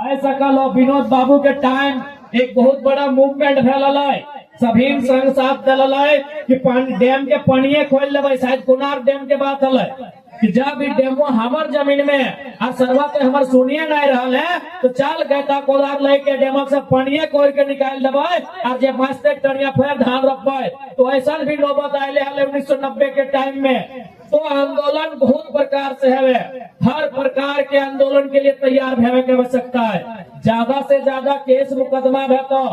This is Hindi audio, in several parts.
ऐसा कलो विनोद बाबू के टाइम एक बहुत बड़ा मूवमेंट फैलल है, सभी संग साथ चलल है कि डैम के पानी खोल लेवे। शायद कुनार डैम के बात हल कि जब डैमो हमार जमीन में और सरवा के हमार सुनिए नहीं रहा है तो चल गैता कोदार लेके डैम से पानी खोल के निकाल देवे और जे मस्त टनिया फिर धान रोपे। तो ऐसा भी नौबत आये 1990 के टाइम में। तो आंदोलन बहुत प्रकार से है, हर प्रकार के आंदोलन के लिए तैयार होने की आवश्यकता है। ज्यादा से ज्यादा केस मुकदमा है तो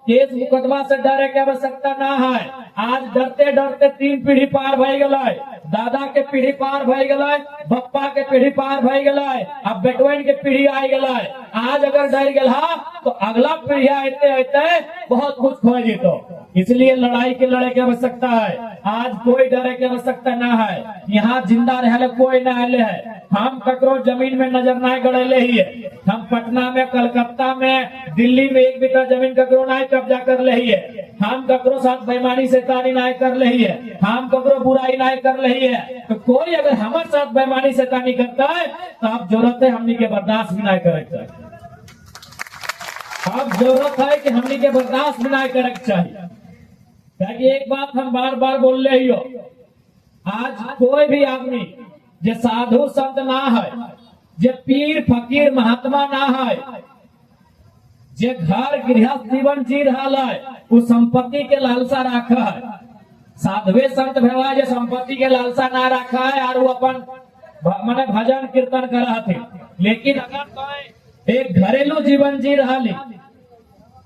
केस मुकदमा से डरे की आवश्यकता ना है। आज डरते डरते 3 पीढ़ी पार भई गए, दादा के पीढ़ी पार भई गए, बप्पा के पीढ़ी पार भई गए, अब बेटवन के पीढ़ी आई गए। आज अगर डर गया तो अगला पीढ़ी आते आते बहुत कुछ खो जीतो। इसलिए लड़ाई के लड़े की आवश्यकता है। आज कोई डरे की आवश्यकता ना है। यहाँ जिंदा रहे कोई ना आले है। हम ककरो जमीन में नजर ना गड़ेले ही है। हम पटना में, कलकत्ता में, दिल्ली में एक बीता जमीन ककरो ना कब्जा कर ले ही है। हम ककरो साथ बेईमानी से तानी ना कर ले ही है। हम ककरो बुराई ना कर ले ही है। तो कोई अगर हमारे साथ बेईमानी से तानी करता है तो अब जरूरत है हमनी के बर्दाश्त भी ना करे। अब जरूरत है कि हमनी के बर्दाश्त भी ना करे चाहिए। एक बात हम बार बार बोल रहे हो, आज कोई भी आदमी जे साधु संत ना है, जे पीर फकीर महात्मा ना है, जे घर गृहस्थ जीवन जी रहा है, वो संपत्ति के लालसा रखा है। साधुए संत भेवा जे संपत्ति के लालसा ना रखा है और वो अपन माने भजन कीर्तन करा थे। लेकिन अगर तो एक घरेलू जीवन जी रहा,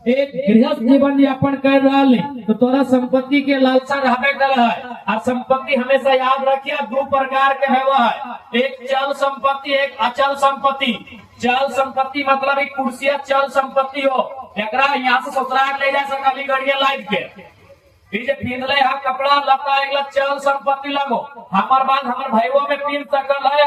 एक गृहस्थ जीवन यापन कर रहा तो तोरा संपत्ति के लालसा रहबे कर है। और संपत्ति हमेशा याद रखिए 2 प्रकार के है, एक चल संपत्ति, एक अचल संपत्ति। चल संपत्ति मतलब एक कुर्सिया चल संपत्ति हो, एकरा यहाँ से ससुराल ले जा सकली गड़िया लाइट के पिंधले है कपड़ा लता एक चल संपत्ति लगो। हमार बाद हमार भाईओ में पिन सकल है,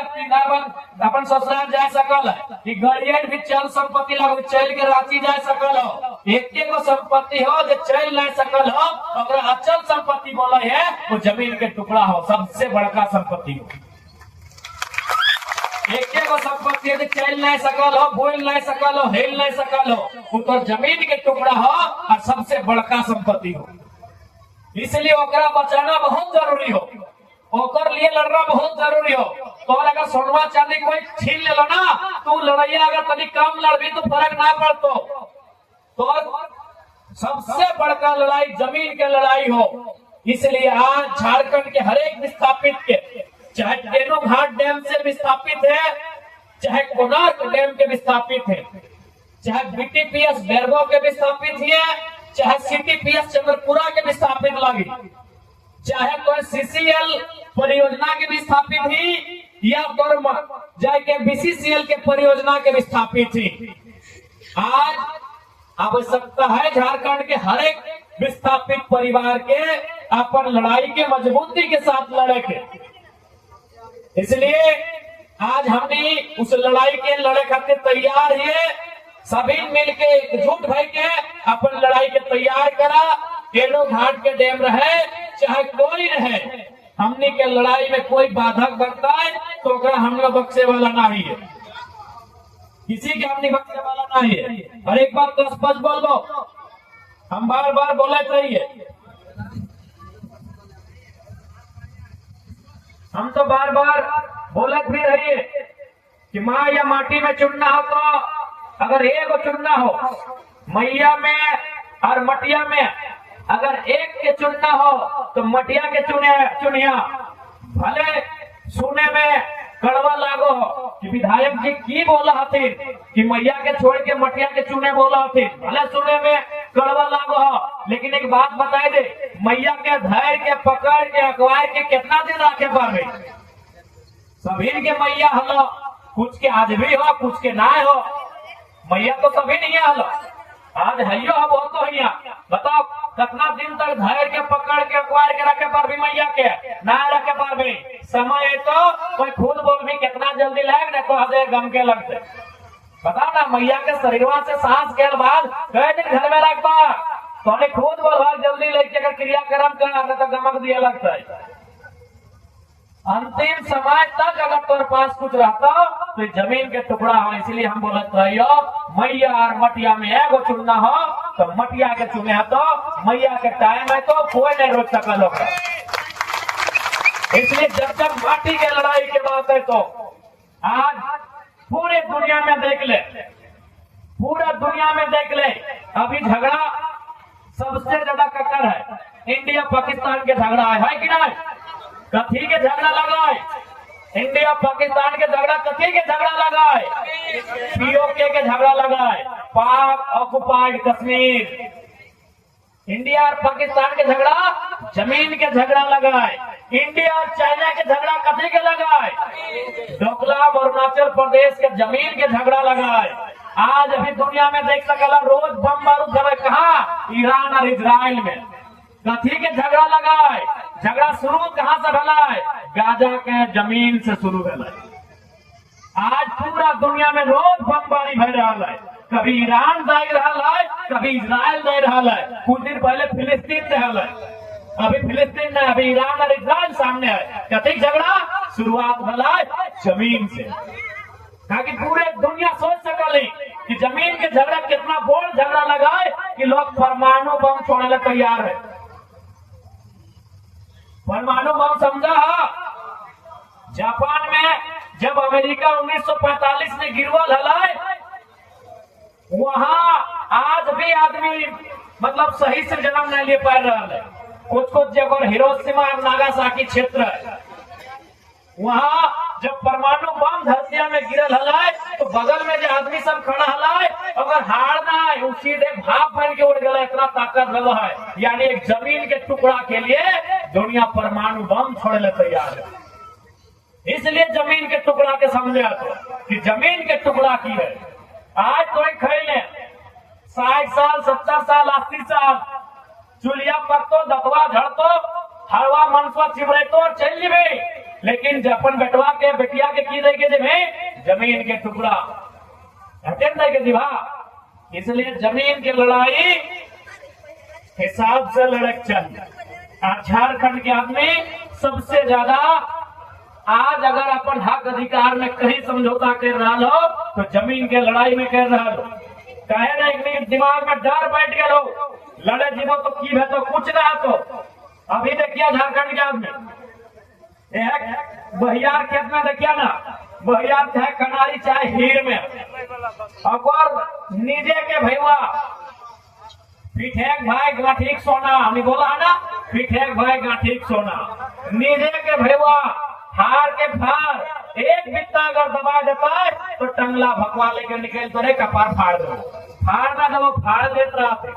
अपन ससुराल जा सकल है। गड़िया भी चल संपत्ति लगो, चल के रांची जा सकल हो। एक संपत्ति हो जो चल नहीं सकल हो, अगर अचल संपत्ति बोला है वो जमीन के टुकड़ा हो, सबसे बड़का संपत्ति हो। एक संपत्ति है चल नहीं सकल हो, बोल नहीं सकल हो, हिल नहीं सकल हो, वो तो जमीन के टुकड़ा हो और सबसे बड़का संपत्ति हो। इसलिए ओकरा बचाना बहुत जरूरी हो, ओकर लिए लड़ना बहुत जरूरी हो। तो अगर सोनवा चांदी कोई छीन ले लो ना, तू लड़ाइया अगर तनी कम लड़बी तो फर्क ना पड़तो। तो सबसे बड़का लड़ाई जमीन के लड़ाई हो। इसलिए आज झारखंड के हरेक विस्थापित के, चाहे टेनो घाट डैम से विस्थापित है, चाहे कोणार्क डैम के विस्थापित है, चाहे बीटीपीएस बेरबो के विस्थापित है, चाहे सीटीपीएस चंद्रपुरा के विस्थापित लगी, चाहे कोई सीसीएल परियोजना के विस्थापित ही या जाके बीसीसीएल के परियोजना के विस्थापित ही। आज आवश्यकता है झारखंड के हर एक विस्थापित परिवार के अपन लड़ाई के मजबूती के साथ लड़े के। इसलिए आज हमने उस लड़ाई के लड़े खातिर तैयार है। सभी मिलके एकजुट भई के अपन लड़ाई के तैयार करा। टेनो घाट के डैम रहे चाहे कोई रहे, हमने के लड़ाई में कोई बाधक बनता है तो हम लोग बख्शे वाला नहीं है, किसी के हमने बख्शे वाला नहीं है। और एक बात तो स्पष्ट बोल दो, हम बार बार बोले रहिए, हम तो बार बार बोलत भी रहिए कि माँ या माटी में चुनना हो तो अगर एक चुनना हो, मैया में और मटिया में अगर एक के चुनना हो तो मटिया के चुनिया। भले सुने में कड़वा लागो कि विधायक जी की बोला हथिन कि मैया के छोड़ के मटिया के चुने बोला हथिन, भले सुने में कड़वा लागो हो, लेकिन एक बात बताए दे, मैया के धैर्य के पकड़ के अखबार के कितना दिन रखे पावे। सभी के मैया हलो, कुछ के आज भी हो कुछ के ना हो, मैया तो सभी नहीं हलो, आज हइयो हो बहुत तो हिया। बताओ कितना दिन तक धैर्य के पकड़ के अखबार के रखे पारबी, मैया के ना रखे पारबी। समय तो कोई खुद बोल भी कितना जल्दी लग न तो हजे गम के लगते। बता ना मैया के शरीरवा से सांस के बाद कई दिन घर में रखबा तो खुद बोल जल्दी लेके क्रियाक्रम कर तो गमक दिया लगता है। अंतिम समय तक अगर तोर पास कुछ रहता तो जमीन के टुकड़ा हो। इसलिए हम बोलत रहियो मैया और मटिया में एगो चुनना हो तो मटिया के चुने है, तो मैया के टाइम है तो कोई नहीं रोक सकल होगा। इसलिए जब तक माटी के लड़ाई की बात है तो आज पूरे दुनिया में देख ले, पूरा दुनिया में देख ले, अभी झगड़ा सबसे ज्यादा कक्कर है इंडिया पाकिस्तान के झगड़ा है कि नहीं? कथी के झगड़ा लगा है? इंडिया पाकिस्तान के झगड़ा कथी के झगड़ा लगा है? पीओके के झगड़ा लगा है, पाक ऑक्युपाइड कश्मीर। इंडिया और पाकिस्तान के झगड़ा जमीन के झगड़ा लगा है। इंडिया और चाइना के झगड़ा कथी के लगा है? डोकलाम अरुणाचल प्रदेश के जमीन के झगड़ा लगा है। आज अभी दुनिया में देख सकला रोज बम बारूद जब कहा ईरान और इजराइल में कथी के झगड़ा लगा है? झगड़ा शुरू कहां से भला है? गाजा के जमीन से शुरू भला है। आज पूरा दुनिया में रोज बमबारी भर रहा है, कभी ईरान दे रहा है, कभी इजराइल दे रहा है। कुछ दिन पहले फिलिस्तीन दे रहा है, अभी फिलिस्तीन नहीं, अभी ईरान और इजराइल सामने है। कथी झगड़ा शुरुआत भला है? जमीन से। ताकि पूरे दुनिया सोच सकली कि जमीन के झगड़ा कितना बोल झगड़ा लगा है कि लोग परमाणु बम छोड़ने तैयार है। परमाणु बम समझा? जापान में जब अमेरिका 1945 में गिरवल हलाए, वहां आज भी आदमी मतलब सही से जन्म नहीं ले पा रहा है। कुछ कुछ जगह हिरोशिमा और नागासाकी क्षेत्र है, वहां जब परमाणु बम धरतिया में गिरल हलाए तो बगल में जो आदमी सब खड़ा हलाए अगर हार ना है वो सीधे भाप बन के उड़ गया, इतना ताकत लगा है। यानी एक जमीन के टुकड़ा के लिए दुनिया परमाणु बम छोड़ने तैयार है। इसलिए जमीन के टुकड़ा के समझे आते कि जमीन के टुकड़ा की है। आज कोई खेले 60 साल 70 साल 80 साल चुलिया पकतो दतवा झड़तो हरवा मनसवा चिबड़ेतो चल जेबे, लेकिन अपन बेटवा के बेटिया के की देके जेबे जमीन के टुकड़ा हटेन देके दिभा। इसलिए जमीन की लड़ाई हिसाब से लड़क चल। झारखंड के आदमी सबसे ज्यादा आज अगर अपन हक अधिकार में कहीं समझौता कर रहा हो तो जमीन के लड़ाई में कर रहा हो। कहे नहीं दिमाग में डर बैठ गया हो, लड़े जीवो तो की है तो कुछ ना। तो अभी देखिए झारखंड के आदमी बहियार खेत में देखिए ना, बहियार चाहे कनारी चाहे हीर में, अगर निजे के भैया पिठेक भाई गाठीक सोना, हमें बोला है ना पिठेक भाई गाठीक सोना, निजे के भैया हार के फार एक बित्ता अगर दबा देता है तो टंगला भकवा लेकर निकल तो रे कपार फाड़ दो। फाड़ ना दो फाड़ देते रहते,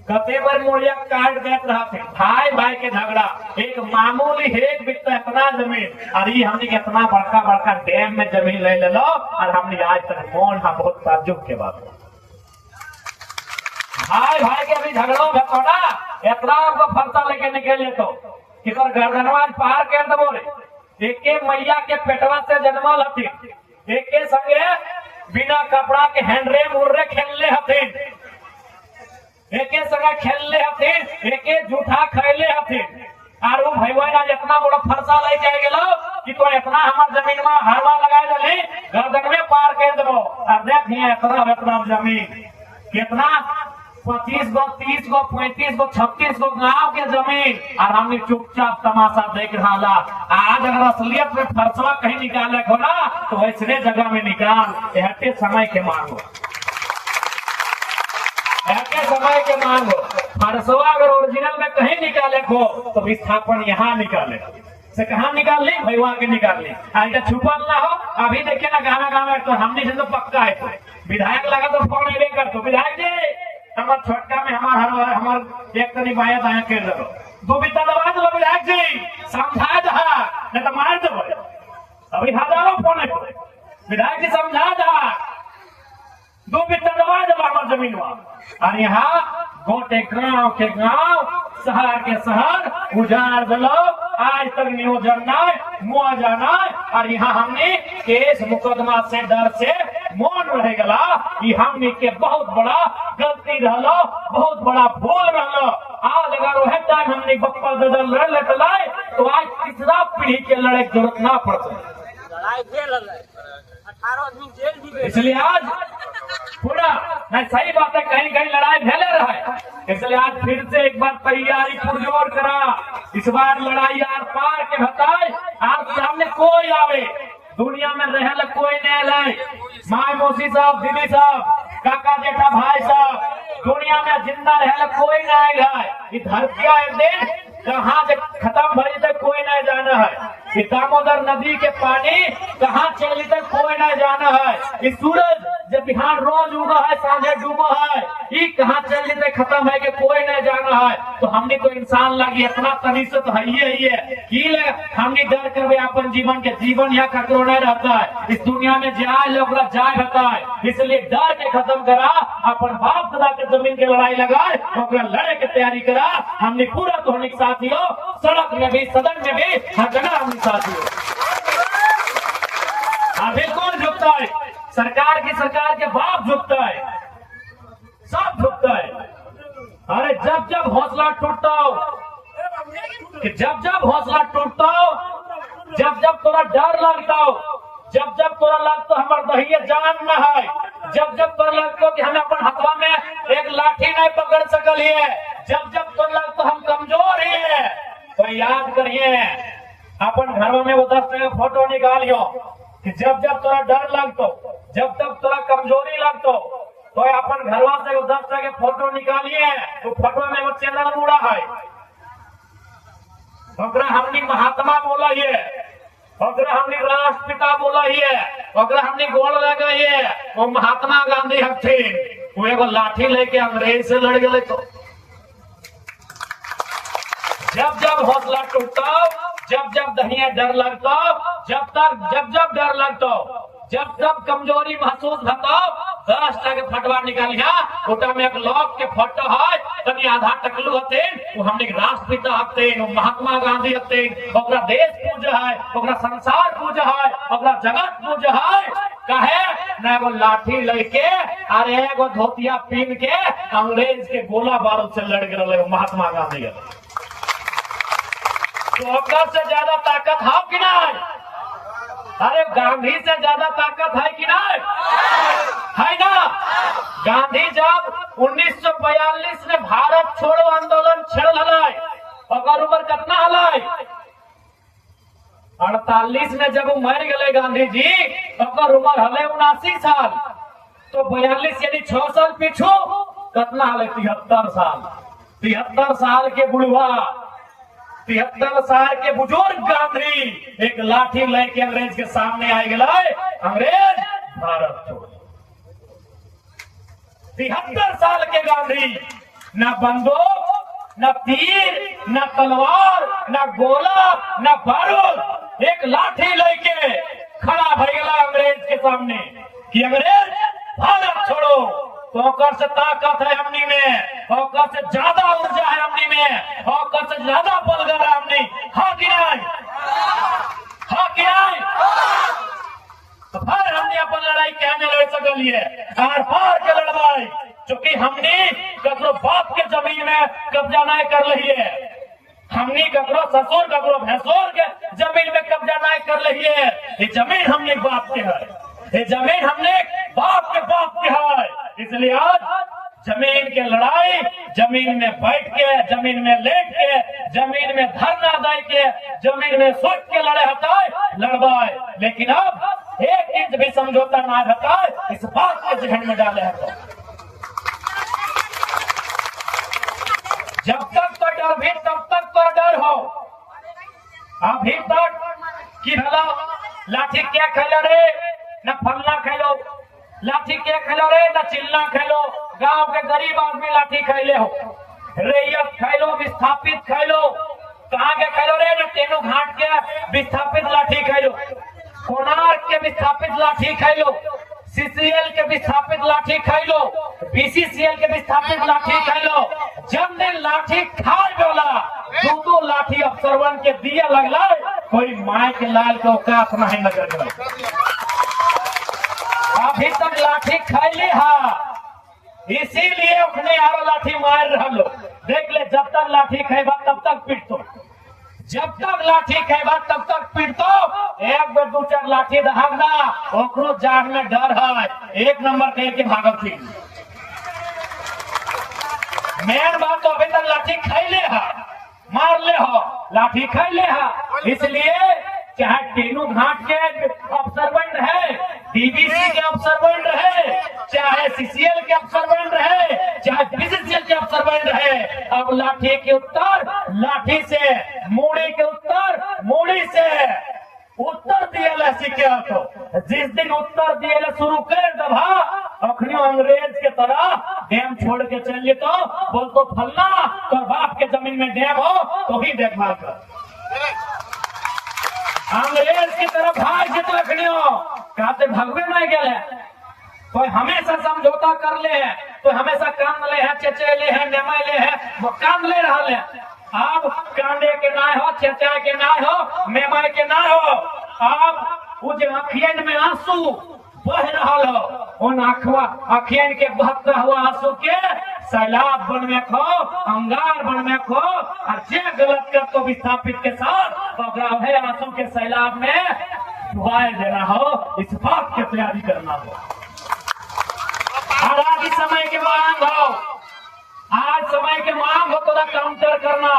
कते बार मोड़िया काट देते रहते। भाई भाई के झगड़ा एक मामूली एक बित्ता इतना जमीन, अरे हमने इतना बड़का बड़का डैम में जमीन ले लो और हमने आज तक मौन हम बहुत ताज्जुब के बात। भाई भाई के अभी झगड़ों में थोड़ा इतना आपको फरसा लेके निकले तो किधर गर्दनवाज पार कर दो रे। एक मैया के पेटवा से जन्मल हथिन, एक संगे बिना कपड़ा के हैंडरे मुर्रे खेलले हथिन, एक संगे खेलले हथिन, एक जूठा खैले हथिन। और वो भैया इतना बड़ा फरसा लेके गेलो कि तो इतना हमार जमीन में हरवा लगा दली गर्दन में पार कर देबो। और देखिए इतना जमीन कितना 25 गो 30 गो 35 गो 36 गो गांव के जमीन, और हमने चुपचाप तमाशा देख रहा। आज अगर असलियत में फरसवा कहीं निकाले को ना तो ऐसे जगह में निकाल। हटे समय के मांगो, हटे समय के मांगो। फरसवा अगर ओरिजिनल में कहीं निकाले को तो विस्थापन यहाँ निकाले से कहा निकाल ली भैया के निकाल ली। आज छुपल ना हो। अभी देखिए ना गाना गाना तो हमने से तो पक्का है, विधायक लगा तो फोन नहीं कर तो विधायक जी हमार छोटका में हमार एक तनी बाया दाया कर दो, दो बित्ता दबा दो विधायक जी समझा दो नहीं तो मार दो। अभी हजारों फोन है विधायक जी समझा दो, दो बित्ता दबा दो हमार जमीन में। और यहाँ गोटे गांव के गांव शहर के शहर उजाड़ दलो। आज तक नियोजन न मुआवजा न, और यहाँ हमने केस मुकदमा से डर से मौन रह गला। ये हमने के बहुत बड़ा गलती रहलो, बहुत बड़ा भूल रहलो। आज अगर वह टाइम हमने बप्पा दादा लड़ लेते लाए तो आज तीसरा पीढ़ी के लड़े की जरूरत ना पड़ती। इसलिए आज पूरा मैं सही बात है, कहीं कहीं लड़ाई फैले रहा है, इसलिए आज फिर से एक बार तैयारी पुरजोर करा। इस बार लड़ाई आर पार के बताए, आज सामने कोई आवे दुनिया में रहे कोई नहीं लाए, माए मौसी साहब, दीदी साहब, काका जेठा भाई साहब, दुनिया में जिंदा रहे कोई नहीं आएगा। ये धरती एक दिन कहाँ से खत्म भरी तक कोई नहीं जाना है। ये दामोदर नदी के पानी कहाँ चली तक कोई नहीं जाना है। ये सूरज जब बिहार रोज उगा है, सांझे डूबा है, ये कहाँ चली तक खत्म है कि कोई नहीं जाना है। तो हमने तो इंसान लगी इतना तनी से तो है ही है, हमने डर कर अपन जीवन के जीवन यहाँ ककरो नहीं रहता है। इस दुनिया में जाए लोग जाए रहता है, इसलिए डर के खत्म करा, अपन बाप दादा के जमीन के लड़ाई लगाए, लड़े की तैयारी करा। हमने पूरा तो होने साथियों, सड़क में भी सदन में भी हर जगह हमने साथियों। अभी कौन झुकता है? सरकार के बाप झुकता है, सब झुकता है। अरे जब जब हौसला टूटता हो, कि जब जब हौसला टूटता हो, जब जब तोरा डर लगता हो, जब जब तोरा लगता हो हमार दहिए जान न है, जब जब तोरा लगता हो कि हमें अपन हथवा में एक लाठी नहीं पकड़ सकल है, जब जब तोरा लगता हम कमजोर है, तो याद करिए अपन घरों में वो 10 टका फोटो निकालियो कि जब जब तोरा डर लगतो, जब जब तोरा कमजोरी लगतो, तो अपन घरवा से वो 10 टका फोटो निकालिए। तो फोटो में वो चैनल मुड़ा है, ओकरा हमनी महात्मा बोला है, ओकरा हमनी राष्ट्रपिता बोला है, ओकरा हमनी गोल लगा है। वो महात्मा गांधी हथिन, वो एगो लाठी लेके अंग्रेज से लड़ गए। तो जब जब हौसला टूटता, जब जब दहिया डर लगता, जब जब डर लगता, जब जब कमजोरी महसूस होता, 10 टका फटवा निकालिया, ओटा में एक लोग के फोटो है, तनी आधा टकलू हते, वो हमने राष्ट्रपिता हते, वो महात्मा गांधी हते, ओकरा देश पूजा है, ओकरा संसार पूजा है, ओकरा जगत पूजा है। कहे न एगो लाठी लेके अरे एगो धोतिया पीन के अंग्रेज के गोला बारूद से लड़ गए महात्मा गांधी। तो ओकरा से ज्यादा ताकत है कि नहीं? अरे गांधी से ज्यादा ताकत है कि नहीं? है ना? गांधी जब 1942 में भारत छोड़ो आंदोलन छेड़ हलाय, अगर उम्र कितना हलाय 48 में जब वो मर गए गांधी जी, अगर उम्र हले 79 साल, तो 42 यानी 6 साल पीछू कितना हले 73 साल। 73 साल के बुढ़वा, 73 साल के बुजुर्ग गांधी एक लाठी लेके अंग्रेज के सामने आ गए, अंग्रेज भारत छोड़। 73 साल के गांधी, न बंदूक, न तीर, न तलवार, न गोला, न बारूद, एक लाठी लेके खड़ा भर गया अंग्रेज के सामने कि अंग्रेज भारत छोड़ो। तो ओकर से ताकत है हमनी में, ओकर से ज्यादा ऊर्जा है हमनी में, ओकर से ज्यादा बलगर है हमनी। हाँ कि नहीं? हाँ कि नहीं? तो फिर हमने अपन लड़ाई कहने लड़ सकलिए, आर पार के लड़ाई, क्योंकि हमने ककरो बाप के जमीन में कब्जा नहीं कर रही है, हमने ककरो ससुर ककरो भैंसुर के जमीन में कब्जा नहीं कर रही है। ये जमीन हमने बाप के है, ये जमीन हमने बाप के है। इसलिए आज जमीन के लड़ाई, जमीन में बैठ के, जमीन में लेट के, जमीन में धरना दे के, जमीन में सोच के लड़े हटाए लड़वाए, लेकिन अब 1 इंच भी समझौता ना हटाए, इस बात के जहन में डाले हटाए। जब तक तो डर भी तब तक तो डर हो। अभी तक कि भला लाठी क्या खेलो रे, न फलना खेलो, लाठी क्या खेलो रे, न चिल्ला खेलो। गांव के गरीब आदमी लाठी खेले हो, रैयत खेलो, विस्थापित खेलो, कहाँ के खेलो रे, न तेनू घाट के विस्थापित लाठी खेलो, कोणार्क के विस्थापित लाठी खेलो, सीसीएल के विस्थापित लाठी खेलो, बीसीसीएल के विस्थापित लाठी खेलो। जब दिन लाठी खाए बोला, 2 लाठी अफसरवन के दिया लगला, कोई माय के लाल के औकात नहीं नजर गए। अभी तक लाठी खैली है, इसीलिए उठने आरो लाठी मार रहा लो। देख ले, जब तक लाठी खेबा तब तक पीट तो, जब तक लाठी खेबा तब तक पीटतो, एक बेर दू चार लाठी दहाग ना ओकरो जाग में डर है, एक नंबर कह के भागल थी। मेन बात तो अभी तक लाठी खैले है, मार ले हो, लाठी खैले है। इसलिए चाहे टेनू घाट के अफसर बन रहे, डीबीसी के अफसर बन रहे, चाहे सीसीएल के अफसर बन रहे, चाहे बीसीसीएल के अफसर बन रहे, अब लाठी के उत्तर लाठी से, मूड़ी के उत्तर मूड़ी से। उत्तर दिए सीखे तो जिस दिन उत्तर दिए शुरू कर दबा अखनी अंग्रेज के तरह डैम छोड़ के चल जेतो, बोल तो फलना तो बाप के जमीन में डैम हो तो ही देखभाल कर। अंग्रेज की तरफ भाग जित लखनियो कहते भगवे नहीं गए, कोई हमेशा समझौता कर ले है, तो हमेशा कांद ले है, चेचेले है, नेमाले है, वो कांद ले रहा है। अब कांदे के ना हो, चेचा के ना हो, मेमाय के ना हो, अब वो जो अखियन में आंसू बह रहा हो, उन अखियन के बहता हुआ आंसू के सैलाब बन में खो, अंगार बन में खो, और जे गलत कर तो विस्थापित के साथ है आंसू के सैलाब में डुबाए देना हो, इस बात की तैयारी करना हो। और आज समय के मांग हो, आज समय के मांग हो तो काउंटर करना।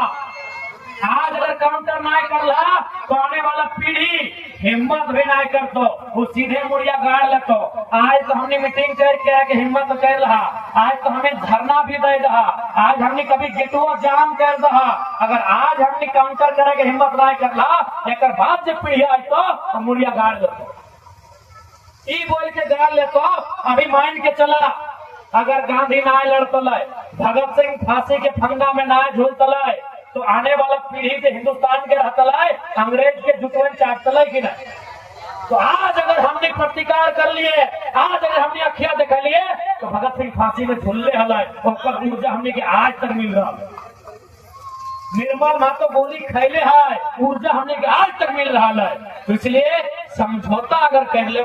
आज अगर काउंटर नहीं कर ला तो आने वाला पीढ़ी हिम्मत भी नहीं कर तो वो सीधे मुड़िया गाड़ लेतो। आज तो हमने मीटिंग करके हिम्मत कर रहा, आज तो हमें धरना भी दे रहा, आज हमने कभी गेटुआ जाम कर रहा। अगर आज हमने काउंटर करे के हिम्मत नहीं कर ला, एक बाद जब पीढ़ी आई तो मुड़िया गाड़ लेतो, ई बोल के गाड़ लेतो। अभी मान के चला अगर गांधी ना लड़तले, भगत सिंह फांसी के फंदा में ना झूलतले, तो आने वाला पीढ़ी के हिंदुस्तान के रहतला अंग्रेज के जुटवन चाटतला कि नहीं। तो आज अगर हमने प्रतिकार कर लिए, आज अगर हमने अखिया दिखा लिए, तो भगत सिंह फांसी में झूलने हला और ऊर्जा हमने की आज तक मिल रहा है। निर्मल मातो गोली खैले है, ऊर्जा हमने की आज तक मिल रहा है। तो इसलिए समझौता अगर कह ले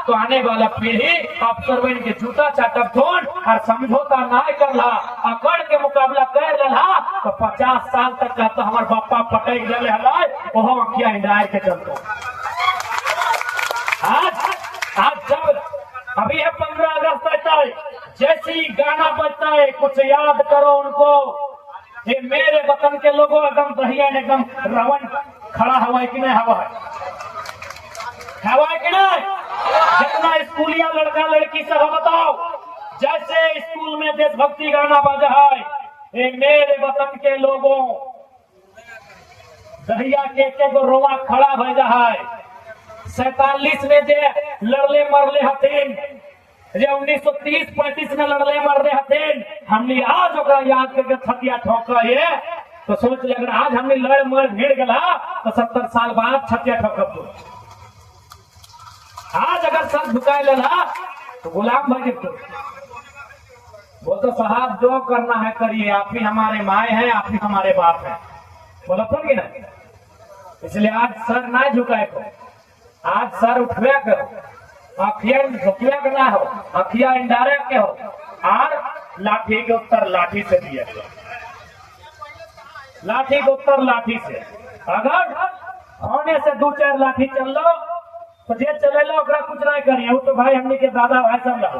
तो आने वाला पीढ़ी अफसर बन के जूता चाटक थोन और समझौता ना कर ला, अकड़ के मुकाबला कर रहा तो 50 साल तक का तो हमारे बापा पटेल जले हलाए वह अखिया इंडाय के चलते। आज जब अभी है 15 अगस्त आता है, जैसे ही गाना बजता है कुछ याद करो उनको, ये मेरे वतन के लोगों एकदम दहिया एकदम रवन खड़ा हवा है कि नहीं, हवा है कि नहीं। जितना स्कूलिया लड़का लड़की सब बताओ, जैसे स्कूल में देशभक्ति गाना बजा है, ये मेरे वतन के लोगों दहिया के रोवा खड़ा भेजा है। 47 में जे लड़ले मरले हथिन, जे 1930-35 में लड़ले मरले हथिन, हमने आज ओकरा याद करके छतिया ठोका है। तो सोच ले अगर आज हमने लड़ मर भिड़ गला तो 70 साल बाद छतिया ठोकब। आज अगर सर झुकाए लेला तो गुलाम भाई तो वो तो साहब जो करना है करिए, आप ही हमारे माए हैं, आप ही हमारे बाप हैं, बोला तो कि नहीं। इसलिए आज सर ना झुकाए को, आज सर उठवे करो, अखिया झुकवे के ना हो, अखिया इंडायरेक्ट के हो, और लाठी के उत्तर लाठी से दिया, लाठी के उत्तर लाठी से। अगर होने से 2-4 लाठी चल लो तो जे चले लो कुछ नहीं करिए, वो तो भाई हमने के दादा भाई सब लगो,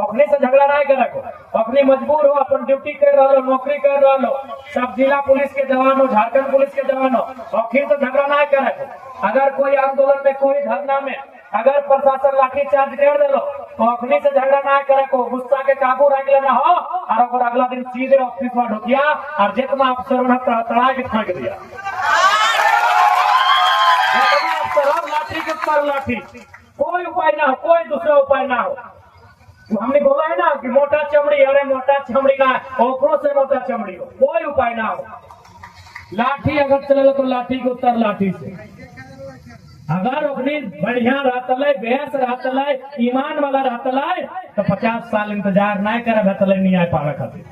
अखनी से झगड़ा नहीं करे को, अखनी मजबूर हो, अपन ड्यूटी कर रहा लो, नौकरी कर रहा लो, सब जिला पुलिस के जवान हो, झारखंड पुलिस के जवान हो, अखिर तो झगड़ा नहीं करे को। अगर कोई आंदोलन में, कोई धरना में अगर प्रशासन लाठी चार्ज कर दे लो तो अखनी से झगड़ा ना करे को, गुस्सा के काबू रख लेना हो, और अगला दिन सीधे ऑफिस में ढुकिया और जितना अफसर उन्हें तड़ा के फेंक दिया, लाठी के ऊपर लाठी, कोई उपाय ना हो, कोई दूसरा उपाय ना हो। हमने बोला है ना कि मोटा चमड़ी, अरे मोटा चमड़ी ना, ओकरों से मोटा चमड़ी हो, कोई उपाय ना हो। लाठी अगर चले तो लाठी के उत्तर लाठी से। अगर अपनी बढ़िया रहतले, बेहस रहतले, ईमान वाला रहतले तो 50 साल इंतजार नहीं करे भतले नहीं आ पावे खातिर।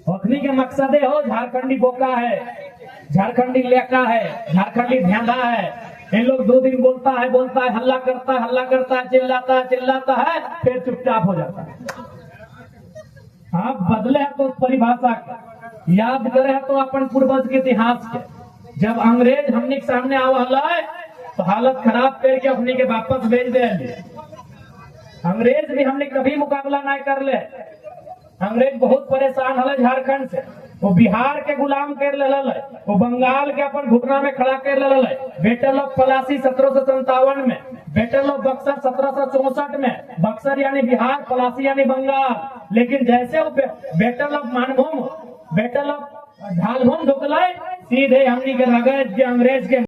अखनी के मकसदे हो झारखंडी बोका है, झारखंडी लेका है, झारखंडी ध्याना है। इन लोग 2 दिन बोलता है, हल्ला करता है, चिल्लाता है, फिर चुपचाप हो जाता है। आप बदले हैं तो उस परिभाषा याद करे तो अपन पूर्वज के इतिहास के, जब अंग्रेज हमने के सामने आवा है तो हालत खराब करके अपने के वापस भेज दे। अंग्रेज भी हमने कभी मुकाबला नहीं कर ले। अंग्रेज बहुत परेशान हल झारखंड से, वो बिहार के गुलाम कर ले, वो बंगाल के अपन घुटना में खड़ा कर ले। बैटल ऑफ पलासी 1757 में, बैटल ऑफ बक्सर 1764 में, बक्सर यानी बिहार, पलासी यानी बंगाल। लेकिन जैसे वो battle of Manbhum, battle of Dhalbhum ढुकलाए, सीधे हमनी के रगड़ के अंग्रेज के